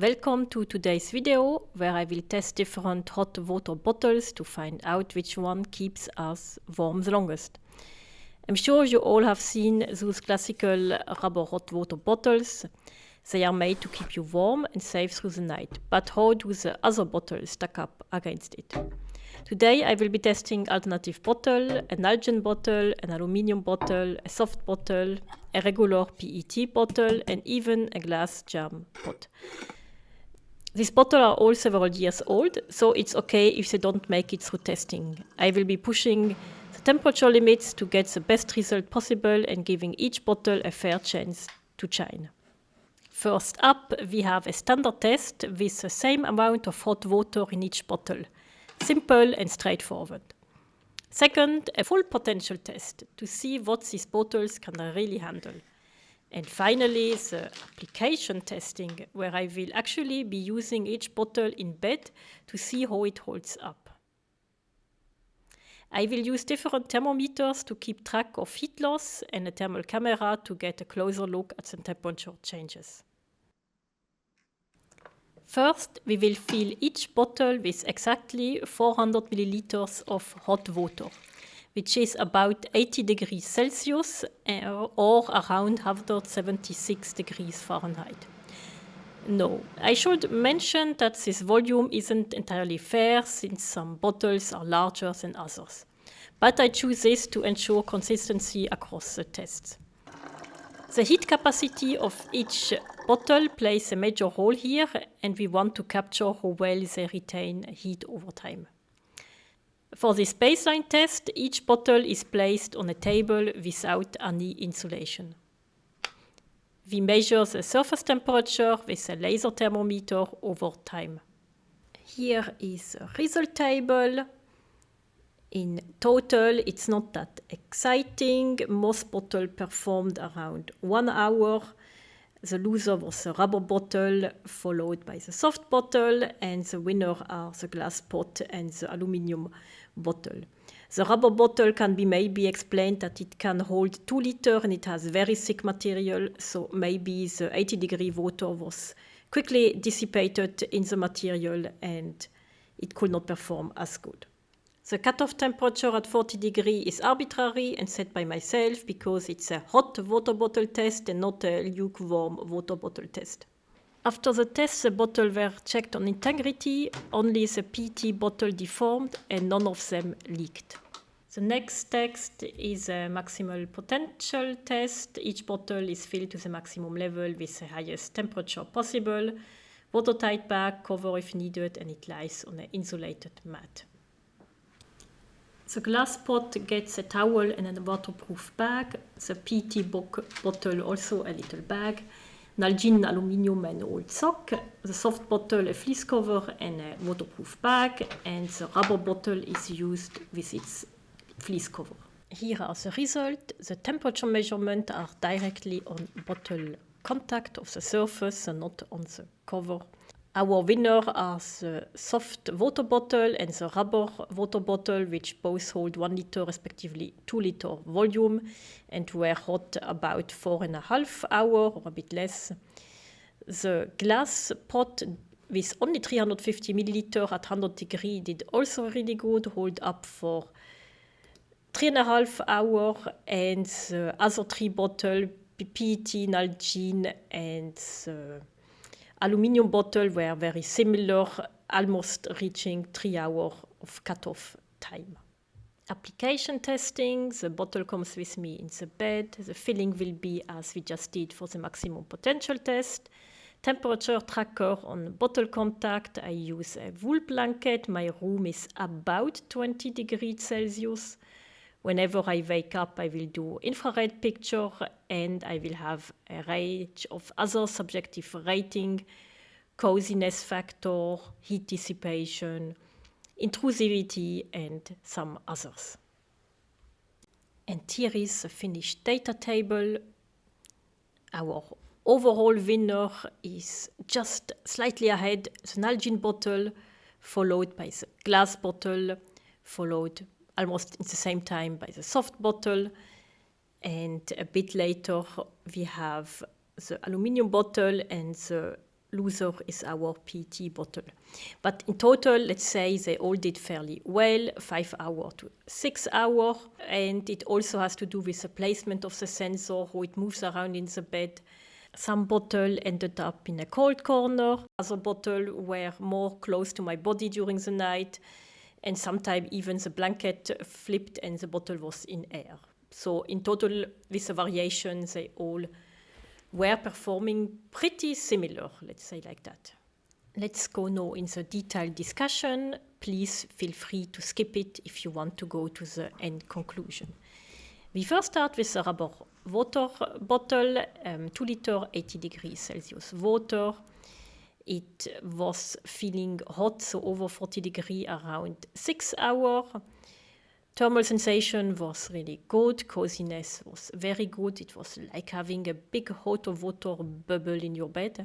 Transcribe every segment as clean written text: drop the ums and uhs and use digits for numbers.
Welcome to today's video where I will test different hot water bottles to find out which one keeps us warm the longest. I'm sure you all have seen those classical rubber hot water bottles. They are made to keep you warm and safe through the night. But how do the other bottles stack up against it? Today I will be testing alternative bottle, a Nalgene bottle, an aluminium bottle, a soft bottle, a regular PET bottle and even a glass jam pot. These bottles are all several years old, so it's okay if they don't make it through testing. I will be pushing the temperature limits to get the best result possible and giving each bottle a fair chance to shine. First up, we have a standard test with the same amount of hot water in each bottle. Simple and straightforward. Second, a full potential test to see what these bottles can really handle. And finally, the application testing, where I will actually be using each bottle in bed to see how it holds up. I will use different thermometers to keep track of heat loss and a thermal camera to get a closer look at the temperature changes. First, we will fill each bottle with exactly 400 milliliters of hot water, which is about 80 degrees Celsius or around 176 degrees Fahrenheit. No, I should mention that this volume isn't entirely fair since some bottles are larger than others. But I choose this to ensure consistency across the tests. The heat capacity of each bottle plays a major role here, and we want to capture how well they retain heat over time. For this baseline test, each bottle is placed on a table without any insulation. We measure the surface temperature with a laser thermometer over time. Here is a result table. In total, it's not that exciting. Most bottles performed around 1 hour. The loser was the rubber bottle, followed by the soft bottle, and the winner are the glass pot and the aluminium bottle. The rubber bottle can be maybe explained that it can hold 2 liters and it has very thick material, so maybe the 80-degree water was quickly dissipated in the material and it could not perform as good. The cutoff temperature at 40 degrees is arbitrary and set by myself because it's a hot water bottle test and not a lukewarm water bottle test. After the test, the bottles were checked on integrity. Only the PET bottle deformed and none of them leaked. The next test is a maximal potential test. Each bottle is filled to the maximum level with the highest temperature possible. Watertight bag, cover if needed, and it lies on an insulated mat. The glass pot gets a towel and a waterproof bag. The PET bottle also a little bag. Nalgene aluminium and old sock. The soft bottle a fleece cover and a waterproof bag. And the rubber bottle is used with its fleece cover. Here are the results. The temperature measurements are directly on bottle contact of the surface and not on the cover. Our winner are the soft water bottle and the rubber water bottle, which both hold 1 liter, respectively 2 liter volume, and were hot about 4.5 hours or a bit less. The glass pot with only 350 milliliter at 100 degrees did also really good, hold up for 3.5 hours, and the other 3 bottles, PET, Nalgene, and the aluminium bottle were very similar, almost reaching 3 hours of cutoff time. Application testing. The bottle comes with me in the bed. The filling will be as we just did for the maximum potential test. Temperature tracker on bottle contact. I use a wool blanket. My room is about 20 degrees Celsius. Whenever I wake up, I will do infrared picture and I will have a range of other subjective rating, coziness factor, heat dissipation, intrusivity, and some others. And here is the finished data table. Our overall winner is just slightly ahead, the Nalgene bottle, followed by the glass bottle, followed almost at the same time by the soft bottle, and a bit later we have the aluminium bottle and the loser is our PET bottle. But in total, let's say they all did fairly well, 5 hours to 6 hours. And it also has to do with the placement of the sensor, how it moves around in the bed. Some bottle ended up in a cold corner. Other bottle were more close to my body during the night. And sometimes even the blanket flipped and the bottle was in air. So in total, with the variation, they all were performing pretty similar, let's say like that. Let's go now in the detailed discussion. Please feel free to skip it if you want to go to the end conclusion. We first start with the rubber water bottle, 2 liter, 80 degrees Celsius water. It was feeling hot, so over 40 degrees around 6 hours. Thermal sensation was really good. Coziness was very good. It was like having a big hot water bubble in your bed.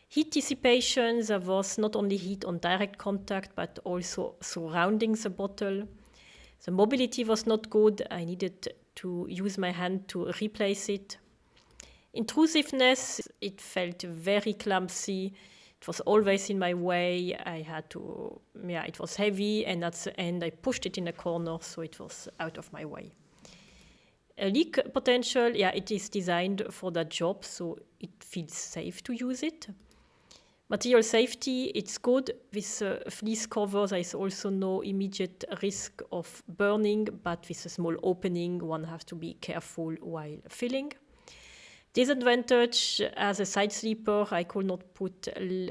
Heat dissipation, there was not only heat on direct contact, but also surrounding the bottle. The mobility was not good. I needed to use my hand to replace it. Intrusiveness, it felt very clumsy. It was always in my way. I had to, it was heavy, and at the end I pushed it in a corner, so it was out of my way. A leak potential, it is designed for that job, so it feels safe to use it. Material safety, it's good. With fleece cover, there is also no immediate risk of burning, but with a small opening, one has to be careful while filling. Disadvantage, as a side sleeper, I could not put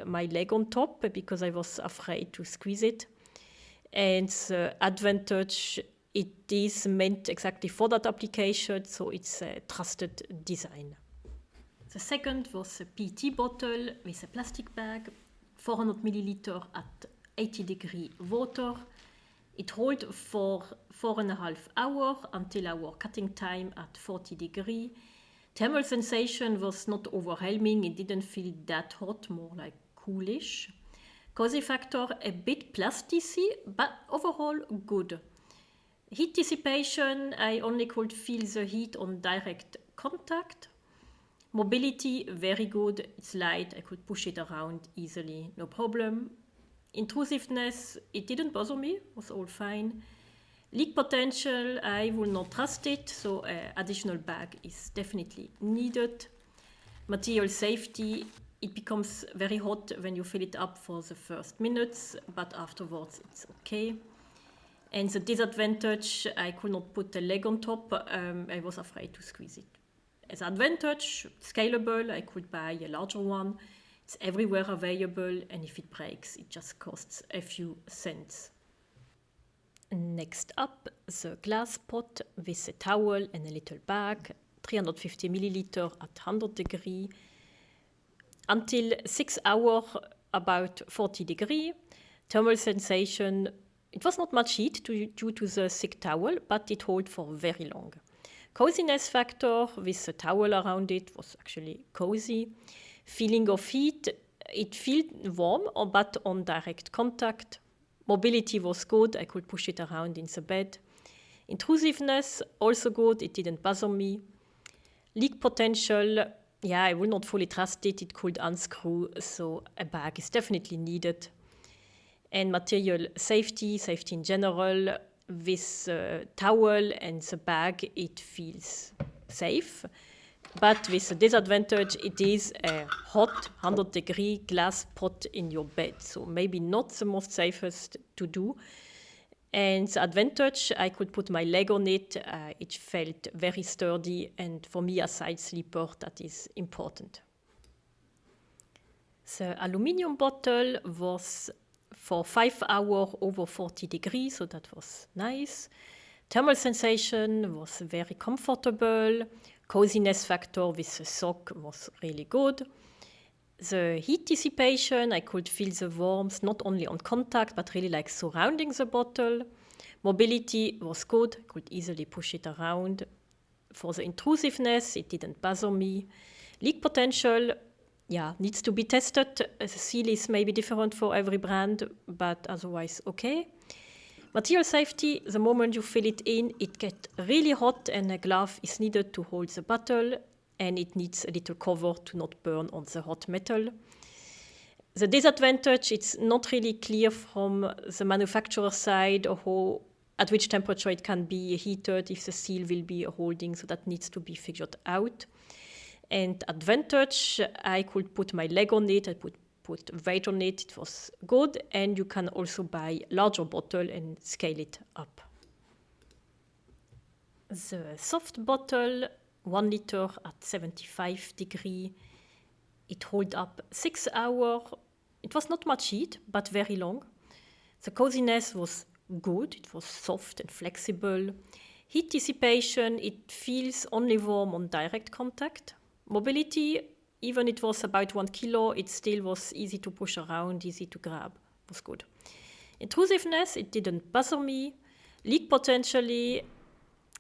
my leg on top because I was afraid to squeeze it. And the advantage, it is meant exactly for that application, so it's a trusted design. The second was a PET bottle with a plastic bag, 400 milliliter at 80 degree water. It held for 4.5 hours until our cutting time at 40 degree. Thermal sensation was not overwhelming. It didn't feel that hot, more like coolish. Cozy factor, a bit plasticy, but overall good. Heat dissipation, I only could feel the heat on direct contact. Mobility, very good. It's light. I could push it around easily, no problem. Intrusiveness, it didn't bother me. It was all fine. Leak potential, I will not trust it, so additional bag is definitely needed. Material safety, it becomes very hot when you fill it up for the first minutes, but afterwards it's okay. And the disadvantage, I could not put the leg on top. I was afraid to squeeze it. As advantage, scalable, I could buy a larger one. It's everywhere available, and if it breaks, it just costs a few cents. Next up, the glass pot with a towel and a little bag, 350 milliliter at 100 degree, until 6 hours, about 40 degree. Thermal sensation, it was not much heat due to the thick towel, but it held for very long. Coziness factor with a towel around it was actually cozy. Feeling of heat, it felt warm, but on direct contact. Mobility was good. I could push it around in the bed. Intrusiveness, also good. It didn't bother me. Leak potential, I will not fully trust it. It could unscrew, so a bag is definitely needed. And material safety in general, with the towel and the bag, it feels safe. But with the disadvantage, it is a hot 100 degree glass pot in your bed. So maybe not the most safest to do. And the advantage, I could put my leg on it. It felt very sturdy. And for me, a side sleeper, that is important. The aluminium bottle was for 5 hours over 40 degrees, so that was nice. Thermal sensation was very comfortable. Coziness factor with the sock was really good. The heat dissipation, I could feel the warmth not only on contact, but really like surrounding the bottle. Mobility was good. I could easily push it around. For the intrusiveness, it didn't bother me. Leak potential, needs to be tested. The seal is maybe different for every brand, but otherwise okay. Material safety, the moment you fill it in, it gets really hot and a glove is needed to hold the bottle, and it needs a little cover to not burn on the hot metal. The disadvantage, it's not really clear from the manufacturer side or at which temperature it can be heated, if the seal will be holding, so that needs to be figured out. And advantage, I could put my leg on it, I could put weight on it, it was good, and you can also buy larger bottle and scale it up. The soft bottle, 1 liter at 75 degrees, it hold up 6 hours. It was not much heat, but very long. The coziness was good, it was soft and flexible. Heat dissipation, it feels only warm on direct contact. Mobility, even it was about 1 kilo, it still was easy to push around, easy to grab, it was good. Intrusiveness, it didn't bother me. Leak potentially,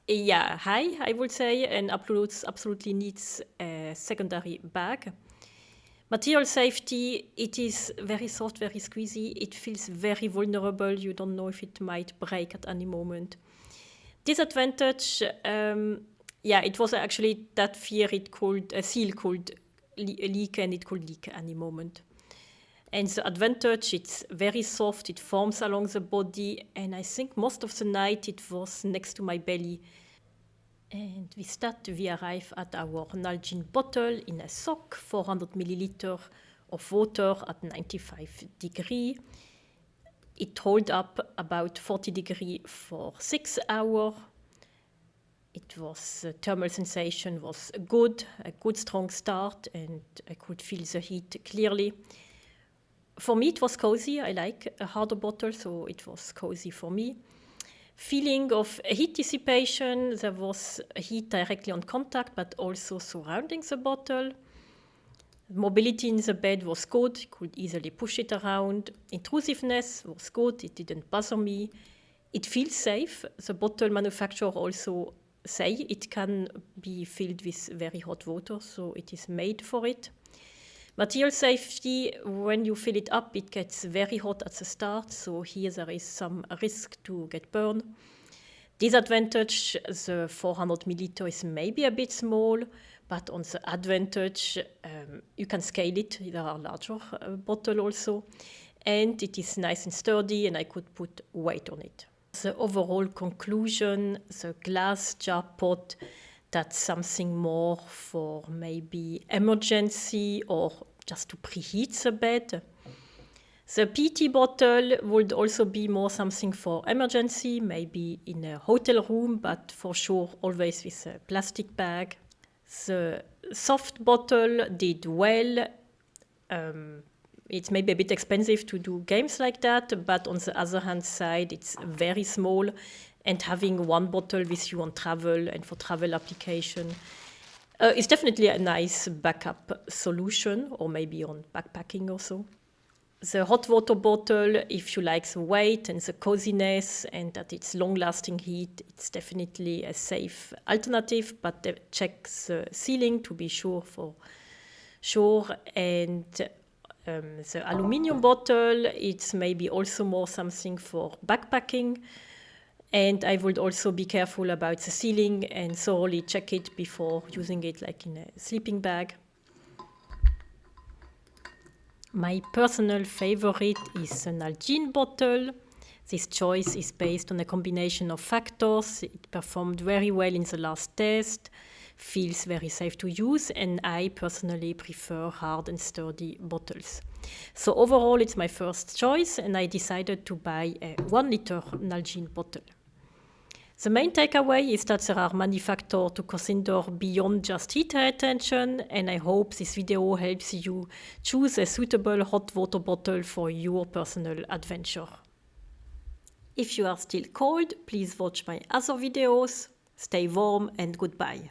yeah, high, I would say, and absolutely needs a secondary bag. Material safety, it is very soft, very squeezy. It feels very vulnerable. You don't know if it might break at any moment. Disadvantage, yeah, it was actually that fear a seal could leak and it could leak any moment. And the advantage, it's very soft, it forms along the body, and I think most of the night it was next to my belly. And with that, we arrive at our Nalgene bottle in a sock, 400 milliliter of water at 95 degrees. It holds up about 40 degrees for 6 hours. It was, thermal sensation was good, a good strong start, and I could feel the heat clearly. For me, it was cozy. I like a harder bottle, so it was cozy for me. Feeling of heat dissipation, there was heat directly on contact, but also surrounding the bottle. Mobility in the bed was good, you could easily push it around. Intrusiveness was good, it didn't bother me. It feels safe. The bottle manufacturer also say it can be filled with very hot water, so it is made for it. Material safety, when you fill it up, it gets very hot at the start, so here there is some risk to get burned. Disadvantage, the 400 milliliter is maybe a bit small, but on the advantage, you can scale it. There are larger bottles also, and it is nice and sturdy, and I could put weight on it. The overall conclusion, the glass jar pot, that's something more for maybe emergency or just to preheat the bed. The PET bottle would also be more something for emergency, maybe in a hotel room, but for sure always with a plastic bag. The soft bottle did well. It's maybe a bit expensive to do games like that, but on the other hand side, it's very small, and having one bottle with you on travel and for travel application is definitely a nice backup solution, or maybe on backpacking also. The hot water bottle, if you like the weight and the coziness and that it's long-lasting heat, it's definitely a safe alternative, but check the sealing to be sure for sure. And the aluminium bottle, it's maybe also more something for backpacking. And I would also be careful about the sealing and thoroughly check it before using it like in a sleeping bag. My personal favorite is the Nalgene bottle. This choice is based on a combination of factors. It performed very well in the last test, feels very safe to use, and I personally prefer hard and sturdy bottles. So overall, it's my first choice, and I decided to buy a 1 liter Nalgene bottle. The main takeaway is that there are many factors to consider beyond just heat retention, and I hope this video helps you choose a suitable hot water bottle for your personal adventure. If you are still cold, please watch my other videos. Stay warm and goodbye.